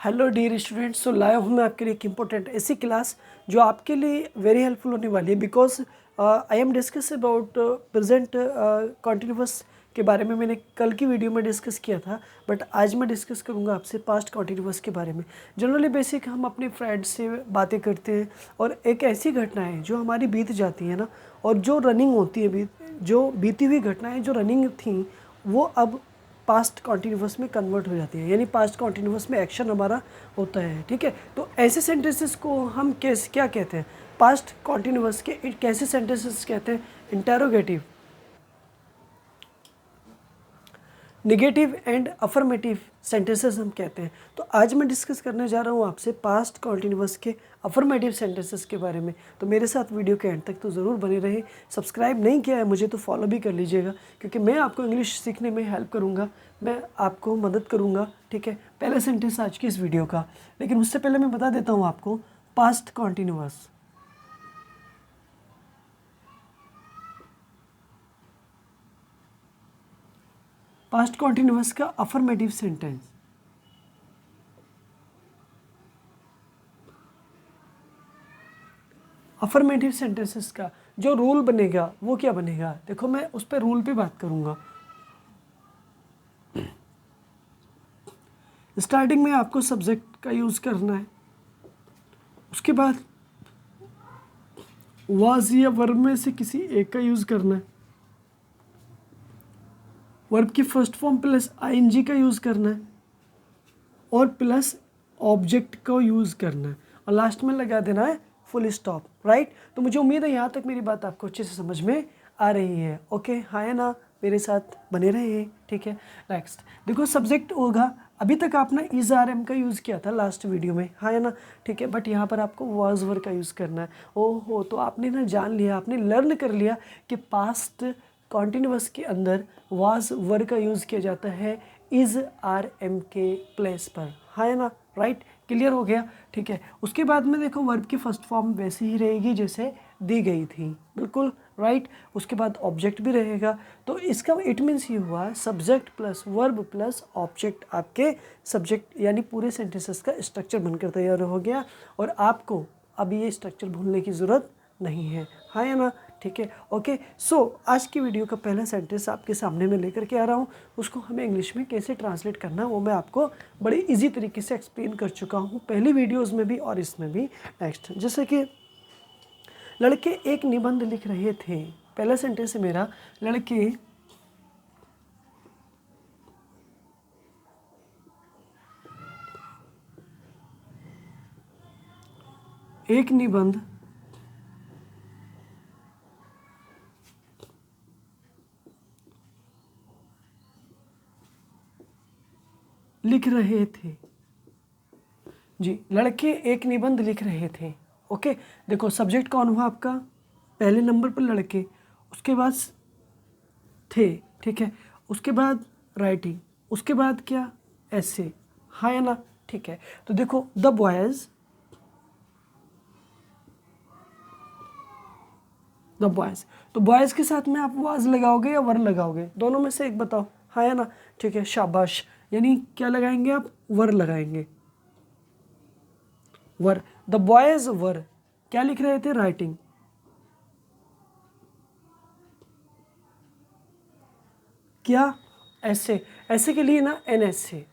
Hello dear students, सो लाया हूँ मैं आपके लिए एक इम्पोर्टेंट ऐसी क्लास जो आपके लिए वेरी हेल्पफुल होने वाली है। Because I am discuss about present continuous के बारे में मैंने कल की वीडियो में डिस्कस किया था, बट आज मैं डिस्कस करूँगा आपसे पास्ट कॉन्टीन्यूअस के बारे में। जनरली बेसिक हम अपने फ्रेंड्स से बातें करते हैं और एक ऐसी घटना है जो हमारी बीत जाती है ना, और जो रनिंग होती है, जो बीती हुई घटनाएं जो रनिंग थी वो अब पास्ट कॉन्टीन्यूअस में कन्वर्ट हो जाती है, यानी पास्ट कॉन्टीन्यूअस में एक्शन हमारा होता है। ठीक है, तो ऐसे सेंटेंसेस को हम कैसे क्या कहते हैं? पास्ट कॉन्टीन्यूअस के कैसे सेंटेंसेस कहते हैं? Interrogative, negative and affirmative sentences हम कहते हैं। तो आज मैं डिस्कस करने जा रहा हूँ आपसे पास्ट कॉन्टीन्यूअस के अफर्मेटिव सेंटेंसेस के बारे में। तो मेरे साथ वीडियो के एंड तक तो ज़रूर बने रहे। सब्सक्राइब नहीं किया है मुझे तो फॉलो भी कर लीजिएगा, क्योंकि मैं आपको इंग्लिश सीखने में हेल्प करूँगा, मैं आपको मदद करूँगा। ठीक है, पहला सेंटेंस आज की इस वीडियो का, लेकिन उससे पहले मैं बता देता हूँ आपको पास्ट कॉन्टीन्यूअस। पास्ट कॉन्टीन्यूअस का अफर्मेटिव सेंटेंस, अफर्मेटिव सेंटेंसेस का जो रूल बनेगा वो क्या बनेगा? देखो, मैं उस पर रूल पे बात करूंगा। स्टार्टिंग में आपको सब्जेक्ट का यूज़ करना है, उसके बाद वाज या वर्ब में से किसी एक का यूज़ करना है, वर्ब की फर्स्ट फॉर्म प्लस आईएनजी का यूज़ करना है, और प्लस ऑब्जेक्ट का यूज़ करना है, और लास्ट में लगा देना है फुल स्टॉप। राइट, तो मुझे उम्मीद है यहाँ तक मेरी बात आपको अच्छे से समझ में आ रही है। ओके, हाँ है ना, मेरे साथ बने रहे। ठीक है, नेक्स्ट देखो, सब्जेक्ट होगा। अभी तक आपने इज आर एम का यूज़ किया था लास्ट वीडियो में, हाँ है ना, ठीक है, बट यहाँ पर आपको वाज वर का यूज़ करना है। ओहो, तो आपने ना जान लिया, आपने लर्न कर लिया कि पास्ट कॉन्टीन्यूअस के अंदर वाज वर का यूज़ किया जाता है इज आर एम के प्लेस पर, हाँ है ना, राइट, क्लियर हो गया। ठीक है, उसके बाद में देखो वर्ब की फर्स्ट फॉर्म वैसी ही रहेगी जैसे दी गई थी, बिल्कुल राइट। उसके बाद ऑब्जेक्ट भी रहेगा। तो इसका इट मीन्स ये हुआ subject plus verb plus object आपके सब्जेक्ट यानी पूरे सेंटेंसेस का स्ट्रक्चर बनकर तैयार हो गया, और आपको अब ये स्ट्रक्चर भूलने की ज़रूरत नहीं है, हाँ या ना, ठीक है। ओके, सो आज की वीडियो का पहला सेंटेंस आपके सामने मैं लेकर के आ रहा हूँ। उसको हमें इंग्लिश में कैसे ट्रांसलेट करना है वो मैं आपको बड़े इजी तरीके से एक्सप्लेन कर चुका हूँ पहली वीडियोस में भी और इसमें भी। नेक्स्ट, जैसे कि लड़के एक निबंध लिख रहे थे। पहला सेंटेंस है मेरा, लड़के एक निबंध लिख रहे थे। जी, लड़के एक निबंध लिख रहे थे। ओके, देखो सब्जेक्ट कौन हुआ आपका? पहले नंबर पर लड़के, उसके बाद थे, ठीक है, उसके बाद राइटिंग, उसके बाद क्या? ऐसे, हाँ या ना, ठीक है। तो देखो द बॉयज़, द बॉयज़, तो बॉयज़ के साथ में आप वाज लगाओगे या वर लगाओगे? दोनों में से एक बताओ, हाँ या ना, ठीक है, शाबाश। यानी क्या लगाएंगे आप? वर लगाएंगे, वर। द बॉयज़ वर क्या लिख रहे थे? राइटिंग। क्या? ऐसे, ऐसे के लिए ना एन ऐसे,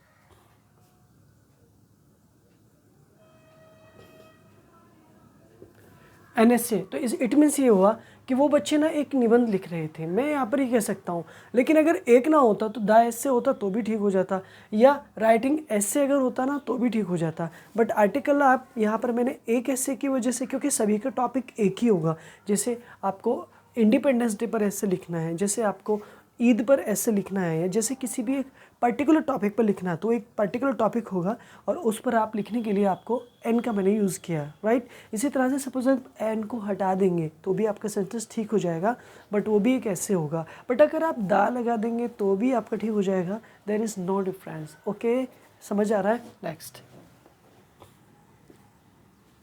NSA। तो इस इट मीन्स ये हुआ कि वो बच्चे ना एक निबंध लिख रहे थे, मैं यहाँ पर ही कह सकता हूँ। लेकिन अगर एक ना होता तो द ऐसे होता तो भी ठीक हो जाता, या राइटिंग ऐसे अगर होता ना तो भी ठीक हो जाता। बट आर्टिकल आप यहाँ पर मैंने एक ऐसे की वजह से, क्योंकि सभी का टॉपिक एक ही होगा। जैसे आपको इंडिपेंडेंस डे पर ऐसे लिखना है, जैसे आपको ईद पर ऐसे लिखना है, या जैसे किसी भी एक पर्टिकुलर टॉपिक पर लिखना है तो एक पर्टिकुलर टॉपिक होगा, और उस पर आप लिखने के लिए आपको एन का मैंने यूज़ किया, राइट। इसी तरह से सपोज आप एन को हटा देंगे तो भी आपका सेंटेंस ठीक हो जाएगा, बट वो भी एक ऐसे होगा। बट अगर आप दा लगा देंगे तो भी आपका ठीक हो जाएगा, there is no difference. Okay, समझ आ रहा है? नेक्स्ट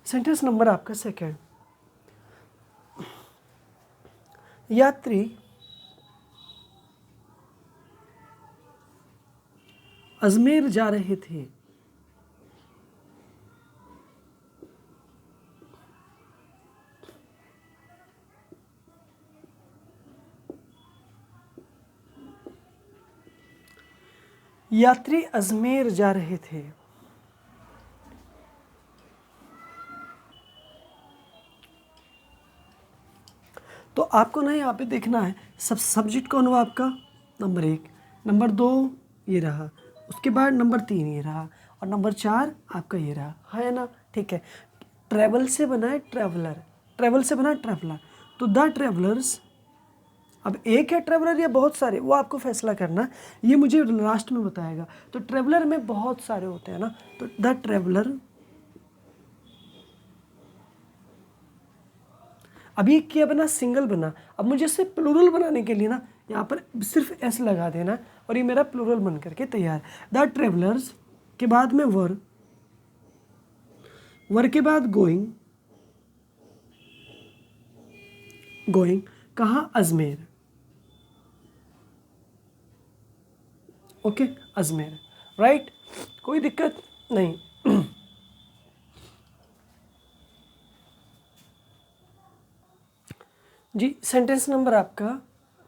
सेंटेंस नंबर आपका सेकेंड, यात्री अजमेर जा रहे थे। यात्री अजमेर जा रहे थे। तो आपको ना यहाँ पे देखना है सब्जेक्ट कौन हुआ आपका, नंबर 1, नंबर 2 ये रहा, उसके बाद नंबर 3 ये रहा, और नंबर 4 आपका ये रहा, है ना। ठीक है, ट्रैवल से बना है ट्रैवलर, ट्रैवल से बना है ट्रैवलर, तो द ट्रैवलर्स, अब एक है ट्रैवलर या बहुत सारे, वो आपको फैसला करना है, ये मुझे लास्ट में बताएगा। तो ट्रैवलर में बहुत सारे होते हैं ना, तो द ट्रैवलर, अभी क्या बना, सिंगल बना, अब मुझे इसे प्लूरल बनाने के लिए ना यहाँ पर सिर्फ एस लगा देना और ये मेरा प्लूरल बन करके तैयार। द ट्रेवलर्स के बाद में वर, वर के बाद गोइंग, गोइंग कहाँ, अजमेर, ओके अजमेर, राइट, कोई दिक्कत नहीं। जी सेंटेंस नंबर आपका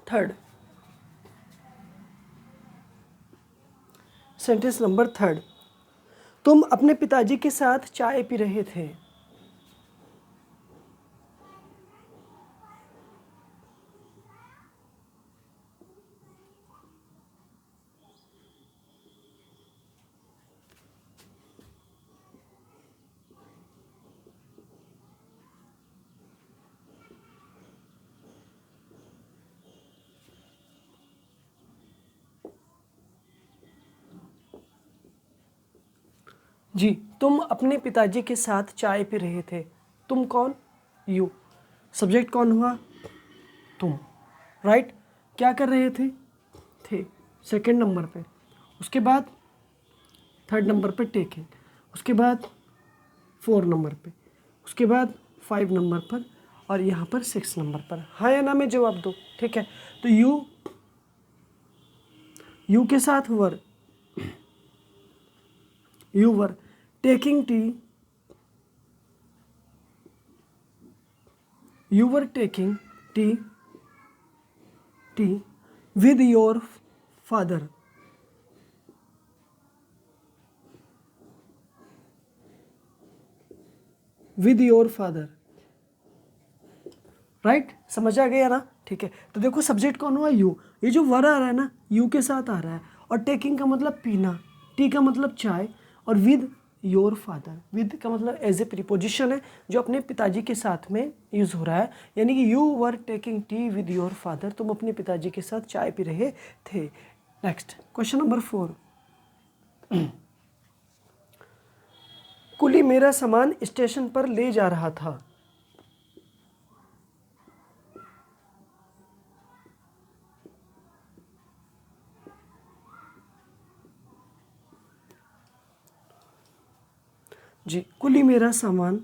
3, सेंटेंस नंबर 3, तुम अपने पिताजी के साथ चाय पी रहे थे। जी, तुम अपने पिताजी के साथ चाय पी रहे थे। तुम कौन, यू, सब्जेक्ट कौन हुआ, तुम, राइट, क्या कर रहे थे सेकंड नंबर पे, उसके बाद 3rd नंबर पे टेकिंग, उसके बाद 4 नंबर पे, उसके बाद 5 नंबर पर, और यहाँ पर 6 नंबर पर, हाँ या ना में जवाब दो। ठीक है, तो यू के साथ were, you were taking tea, you were taking tea with your father, with your father, right, समझ आ गया ना। ठीक है, तो देखो सब्जेक्ट कौन हुआ, यू, ये जो वर आ रहा है ना यू के साथ आ रहा है, और टेकिंग का मतलब पीना, टी का मतलब चाय, और विद योर फादर, विद का मतलब एज ए प्रीपोजिशन है जो अपने पिताजी के साथ में यूज़ हो रहा है, यानी कि you were taking T with your father, तुम अपने पिताजी के साथ चाय पी रहे थे। नेक्स्ट क्वेश्चन नंबर 4, कुली मेरा सामान स्टेशन पर ले जा रहा था। जी, कुली मेरा सामान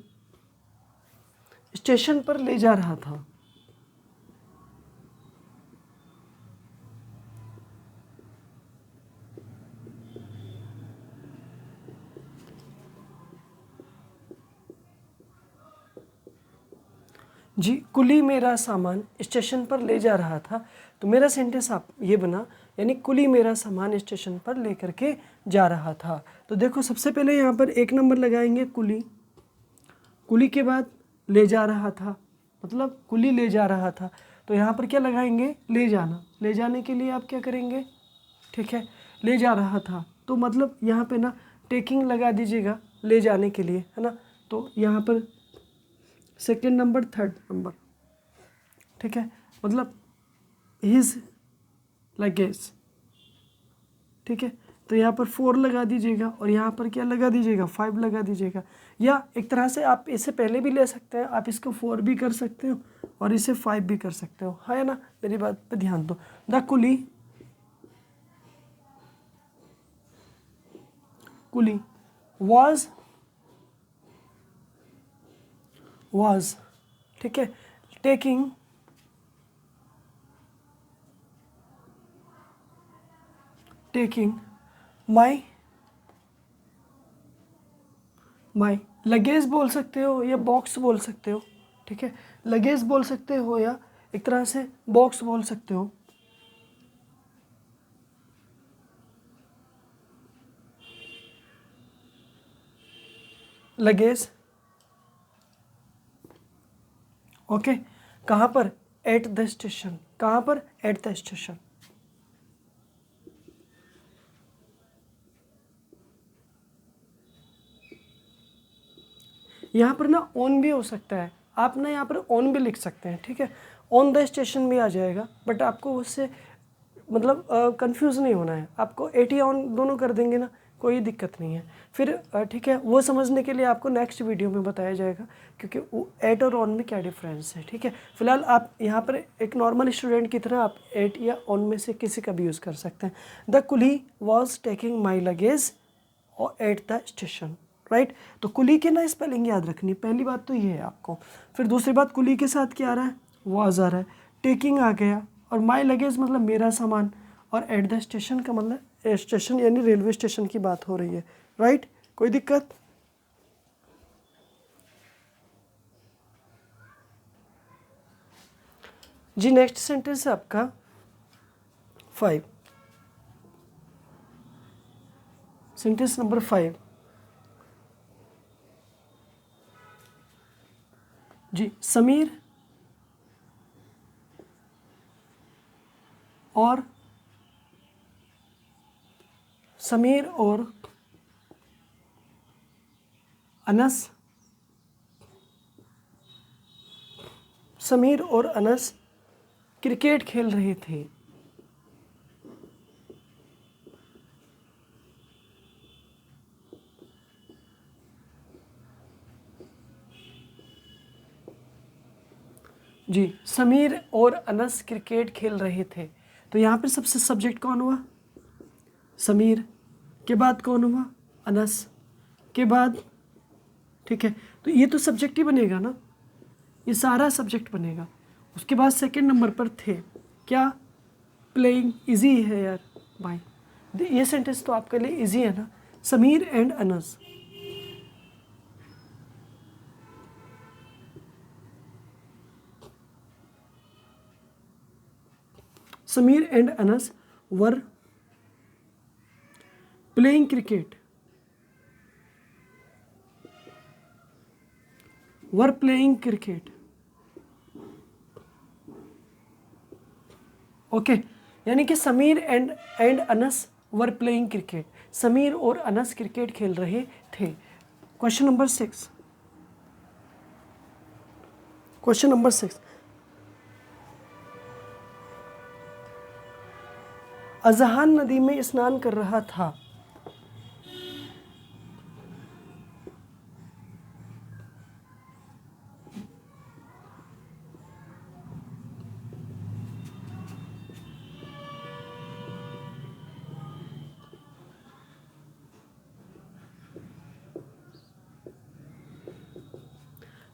स्टेशन पर ले जा रहा था। जी, कुली मेरा सामान स्टेशन पर ले जा रहा था, तो मेरा सेंटेंस आप ये बना, यानी कुली मेरा सामान स्टेशन पर ले करके जा रहा था। तो देखो सबसे पहले यहाँ पर 1 नंबर लगाएंगे कुली, कुली के बाद ले जा रहा था, मतलब कुली ले जा रहा था, तो यहाँ पर क्या लगाएंगे, ले जाना, ले जाने के लिए आप क्या करेंगे, ठीक है, ले जा रहा था, तो मतलब यहाँ पे ना टेकिंग लगा दीजिएगा ले जाने के लिए, है ना। तो यहाँ पर 2nd नंबर 3rd नंबर, ठीक है, मतलब हिज लगेज, ठीक है, तो यहाँ पर 4 लगा दीजिएगा, और यहाँ पर क्या लगा दीजिएगा, 5 लगा दीजिएगा, या एक तरह से आप इसे पहले भी ले सकते हैं, आप इसको 4 भी कर सकते हो और इसे 5 भी कर सकते हो, है ना। मेरी बात पे ध्यान दो। द कुली was, ठीक है, टेकिंग माई लगेज बोल सकते हो या बॉक्स बोल सकते हो, ठीक है, लगेज बोल सकते हो या एक तरह से बॉक्स बोल सकते हो। लगेज। ओके, कहाँ पर? Eight the station. कहाँ पर? Eight the station. यहाँ पर ना ऑन भी हो सकता है, आप ना यहाँ पर ऑन भी लिख सकते हैं, ठीक है, ऑन द स्टेशन भी आ जाएगा, बट आपको उससे मतलब कंफ्यूज नहीं होना है, आपको एट या ऑन दोनों कर देंगे ना, कोई दिक्कत नहीं है। फिर ठीक है, वो समझने के लिए आपको नेक्स्ट वीडियो में बताया जाएगा, क्योंकि एट और ऑन में क्या डिफरेंस है, ठीक है। फिलहाल आप यहाँ पर एक नॉर्मल स्टूडेंट की तरह आप एट या ऑन में से किसी का भी यूज़ कर सकते हैं। The coolie was taking my luggage at the station, right. तो कुली के ना स्पेलिंग याद रखनी, पहली बात तो ये है आपको। फिर दूसरी बात, कुली के साथ क्या आ रहा है? वॉज आ रहा है, टेकिंग आ गया, और माई लगेज मतलब मेरा सामान, और एट द स्टेशन का मतलब स्टेशन यानी रेलवे स्टेशन की बात हो रही है, राइट। कोई दिक्कत? जी नेक्स्ट सेंटेंस है आपका 5, सेंटेंस नंबर 5। जी, समीर और अनस, समीर और अनस क्रिकेट खेल रहे थे। जी, समीर और अनस क्रिकेट खेल रहे थे। तो यहाँ पर सबसे सब्जेक्ट कौन हुआ? समीर। के बाद कौन हुआ? अनस। के बाद, ठीक है, तो ये तो सब्जेक्ट ही बनेगा ना, ये सारा सब्जेक्ट बनेगा। उसके बाद सेकंड नंबर पर थे क्या? प्लेइंग। इजी है यार भाई, ये सेंटेंस तो आपके लिए इजी है ना। Sameer and Anas, Sameer and Anas were playing cricket, were playing cricket. Okay, यानी कि Sameer and Anas were playing cricket, Sameer और अनस क्रिकेट खेल रहे थे। Question number 6, question number 6, Azhan नदी में स्नान कर रहा था।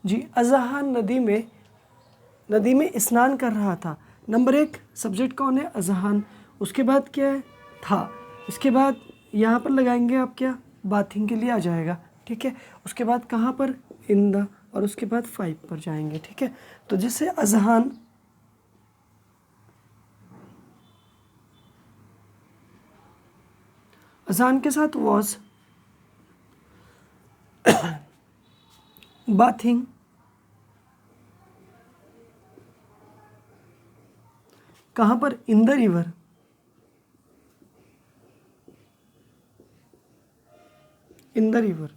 जी, अजहान नदी में स्नान कर रहा था। नंबर 1 सब्जेक्ट कौन है? अजहान। उसके बाद क्या है? था। इसके बाद यहाँ पर लगाएंगे आप क्या? बाथिंग के लिए आ जाएगा, ठीक है। उसके बाद कहाँ पर? इन द, और उसके बाद 5 पर जाएंगे, ठीक है। तो जैसे अजहान, अजहान के साथ वॉज, बाथिंग, कहाँ पर? In the river, in the river,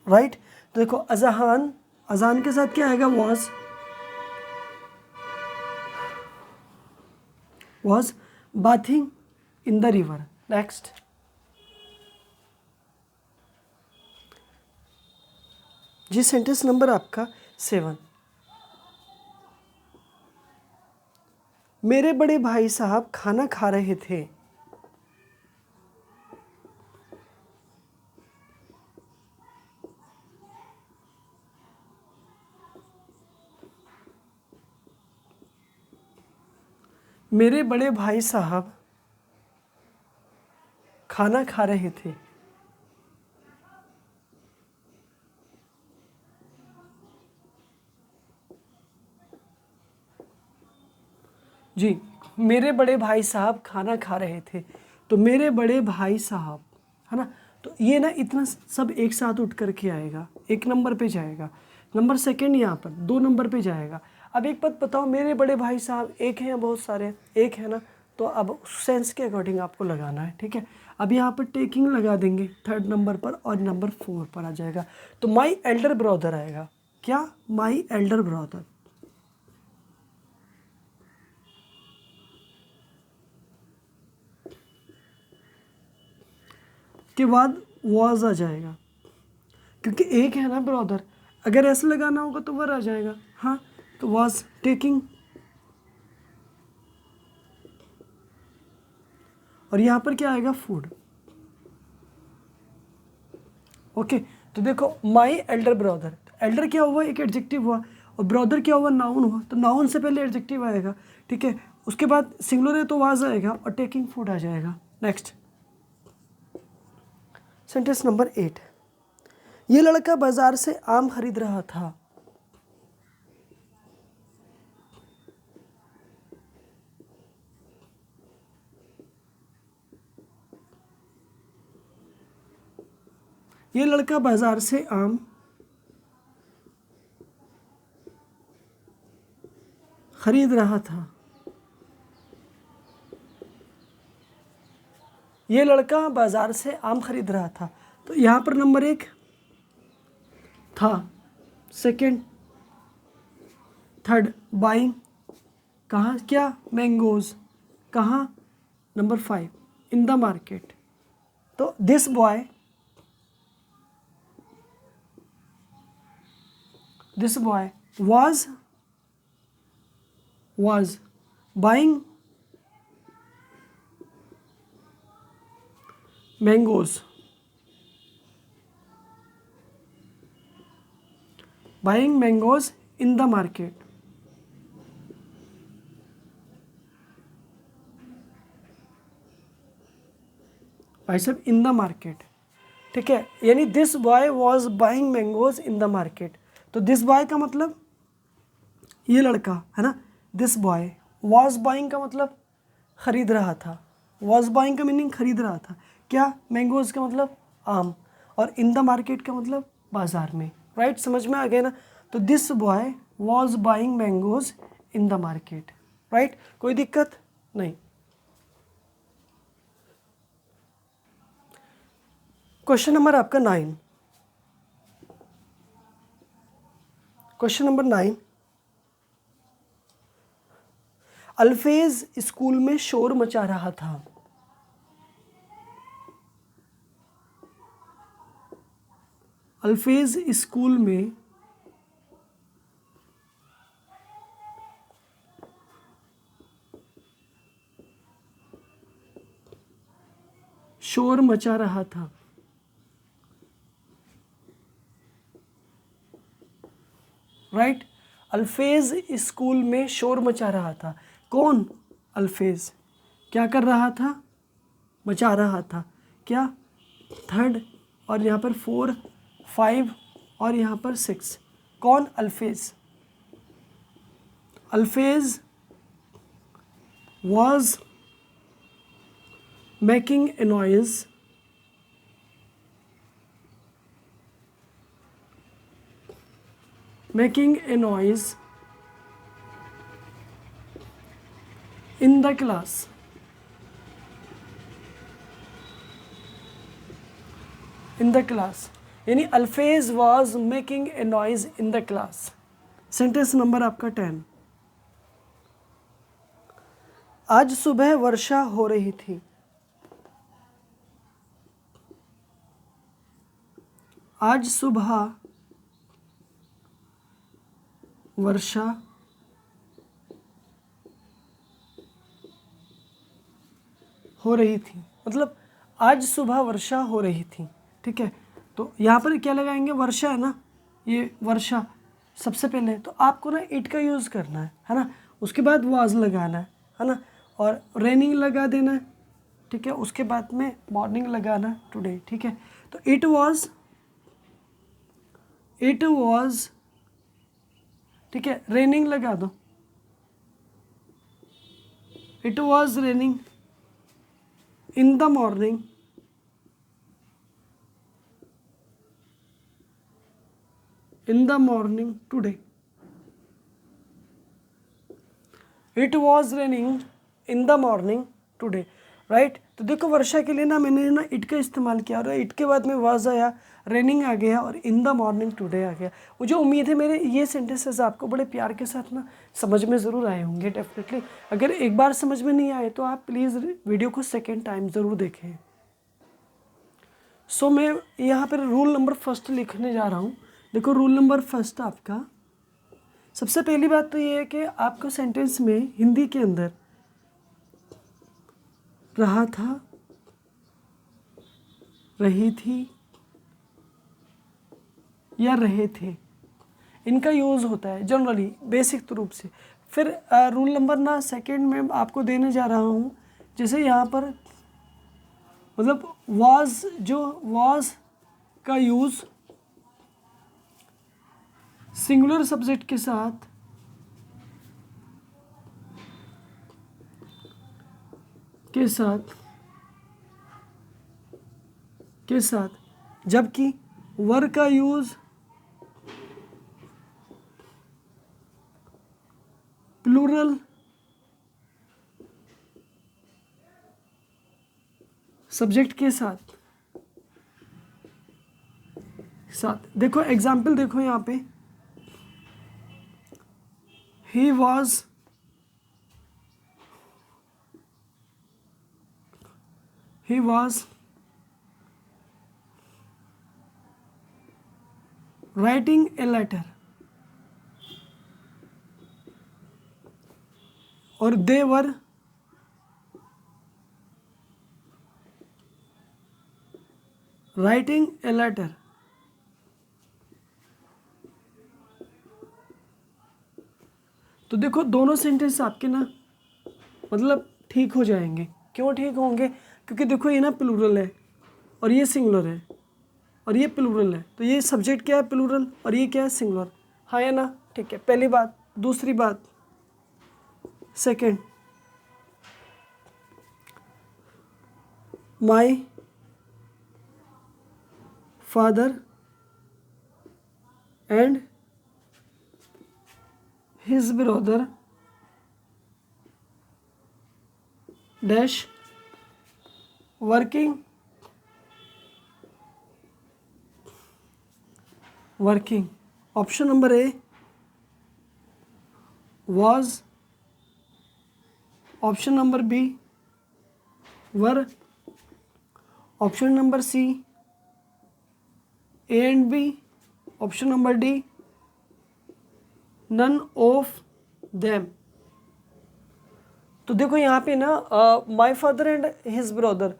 right. तो देखो अजहान, अजहान के साथ क्या आएगा? Was bathing in the river. Next, जी सेंटेंस नंबर आपका 7, मेरे बड़े भाई साहब खाना खा रहे थे। मेरे बड़े भाई साहब खाना खा रहे थे। जी, मेरे बड़े भाई साहब खाना खा रहे थे। तो मेरे बड़े भाई साहब, है ना, तो ये ना इतना सब एक साथ उठ करके आएगा, एक नंबर पे जाएगा। नंबर सेकंड यहाँ पर 2 नंबर पे जाएगा। अब एक बात बताओ मेरे बड़े भाई साहब, एक हैं या बहुत सारे हैं? एक है ना, तो अब उस सेंस के अकॉर्डिंग आपको लगाना है, ठीक है। अब यहाँ पर टेकिंग लगा देंगे 3rd नंबर पर और नंबर 4 पर आ जाएगा। तो माई एल्डर ब्रदर आएगा। क्या? My elder brother. के बाद वॉज आ जाएगा, क्योंकि एक है ना ब्रदर, अगर ऐसे लगाना होगा तो वर आ जाएगा। हाँ, तो वॉज टेकिंग, और यहाँ पर क्या आएगा? फूड। ओके, तो देखो माई एल्डर ब्रदर, एल्डर क्या हुआ? एक एडजेक्टिव हुआ, और ब्रदर क्या हुआ? नाउन हुआ। तो नाउन से पहले एडजेक्टिव आएगा, ठीक है। उसके बाद सिंगुलर है तो वाज आएगा और टेकिंग फूड आ जाएगा। नेक्स्ट सेंटेंस नंबर 8, ये लड़का बाजार से आम खरीद रहा था। ये लड़का बाजार से आम खरीद रहा था। ये लड़का बाजार से आम खरीद रहा था। तो यहाँ पर नंबर 1 था, सेकंड, थर्ड बाइंग, कहाँ? क्या? मैंगोज, कहाँ? Number 5 in the market. तो this boy was buying mangoes in the market। भाई साहब इन द मार्केट, ठीक है, यानी this boy was buying mangoes in the market. तो दिस बॉय का मतलब ये लड़का है ना, दिस बॉय। वॉज बाइंग का मतलब खरीद रहा था, वॉज बाइंग का मीनिंग खरीद रहा था। क्या? मैंगोज का मतलब आम, और इन द मार्केट का मतलब बाजार में। राइट, समझ में आ गया ना। तो this boy was buying mangoes in the market. Right, कोई दिक्कत नहीं। क्वेश्चन नंबर आपका 9, क्वेश्चन नंबर 9, अल्फेज स्कूल में शोर मचा रहा था। अल्फेज स्कूल में शोर मचा रहा था। राइट, अल्फेज स्कूल में शोर मचा रहा था। कौन? अल्फेज। क्या कर रहा था? मचा रहा था। क्या? 3rd, और यहाँ पर 4, 5 और यहाँ पर 6। कौन? अल्फेज। अल्फेज was making a noise in the class। यानी अल्फेज was making a noise in the class। Sentence number आपका 10, आज सुबह वर्षा हो रही थी। आज सुबह वर्षा हो रही थी, मतलब आज सुबह वर्षा हो रही थी। ठीक है, तो यहाँ पर क्या लगाएंगे? वर्षा है ना, ये वर्षा सबसे पहले, तो आपको ना इट का यूज़ करना है ना। उसके बाद वाज लगाना है ना, और रेनिंग लगा देना है। ठीक है, उसके बाद में मॉर्निंग लगाना टुडे। ठीक है, तो इट वाज, ठीक है, रेनिंग लगा दो। It was raining in the morning in the morning today, it was raining in the morning today, right. तो देखो वर्षा के लिए ना मैंने ना इट का इस्तेमाल किया और इट के बाद में वाज आया, रेनिंग आ गया और इन द मॉर्निंग टुडे आ गया। मुझे उम्मीद है मेरे ये सेंटेंसेस आपको बड़े प्यार के साथ ना समझ में ज़रूर आए होंगे डेफिनेटली। अगर एक बार समझ में नहीं आए तो आप प्लीज़ वीडियो को सेकेंड टाइम ज़रूर देखें। सो मैं यहाँ पर रूल नंबर फर्स्ट लिखने जा रहा हूँ। देखो रूल नंबर फर्स्ट आपका, सबसे पहली बात तो ये है कि आपको सेंटेंस में हिंदी के अंदर रहा था, रही थी या रहे थे, इनका यूज़ होता है जनरली बेसिक रूप से। फिर रूल नंबर ना सेकंड में आपको देने जा रहा हूँ, जैसे यहाँ पर मतलब वाज, जो वाज का यूज़ सिंगुलर सब्जेक्ट के साथ जबकि वर का यूज़ प्लूरल सब्जेक्ट के साथ। देखो एग्जाम्पल देखो यहाँ पे, he was writing a letter और they were writing a letter। तो देखो दोनों सेंटेंस आपके ना मतलब ठीक हो जाएंगे। क्यों ठीक होंगे? क्योंकि देखो ये ना प्लूरल है और ये सिंगुलर है और ये प्लूरल है, तो ये सब्जेक्ट क्या है? प्लूरल, और ये क्या है? सिंगुलर। हाँ या ना? ठीक है, पहली बात। दूसरी बात, second, my father and his brother dash working option number A was, option number B were, option number C A and B, option number D none of them. तो देखो यहाँ पे ना my father and his brother,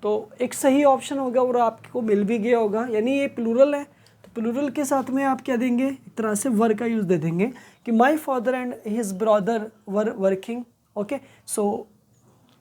तो एक सही option होगा और आपको मिल भी गया होगा, यानी ये प्लूरल है। तो प्लूरल के साथ में आप क्या देंगे? एक तरह से वर का यूज़ दे देंगे कि my father and his brother were working. Okay, so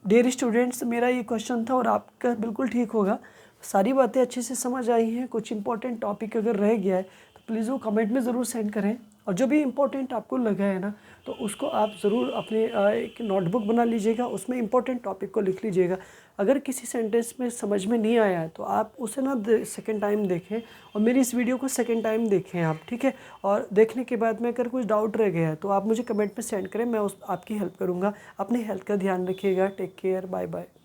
dear students, मेरा ये क्वेश्चन था और आपका बिल्कुल ठीक होगा। सारी बातें अच्छे से समझ आई हैं। कुछ इंपॉर्टेंट टॉपिक अगर रह गया है तो प्लीज़ वो कमेंट में ज़रूर सेंड करें, और जो भी इम्पोर्टेंट आपको लगा है ना तो उसको आप ज़रूर अपने एक नोटबुक बना लीजिएगा, उसमें इंपॉर्टेंट टॉपिक को लिख लीजिएगा। अगर किसी सेंटेंस में समझ में नहीं आया है तो आप उसे ना सेकंड टाइम देखें, और मेरी इस वीडियो को सेकंड टाइम देखें आप, ठीक है। और देखने के बाद में अगर कुछ डाउट रह गया है तो आप मुझे कमेंट में सेंड करें, मैं आपकी हेल्प करूँगा। अपनी हेल्थ का ध्यान रखिएगा। Take care, bye bye.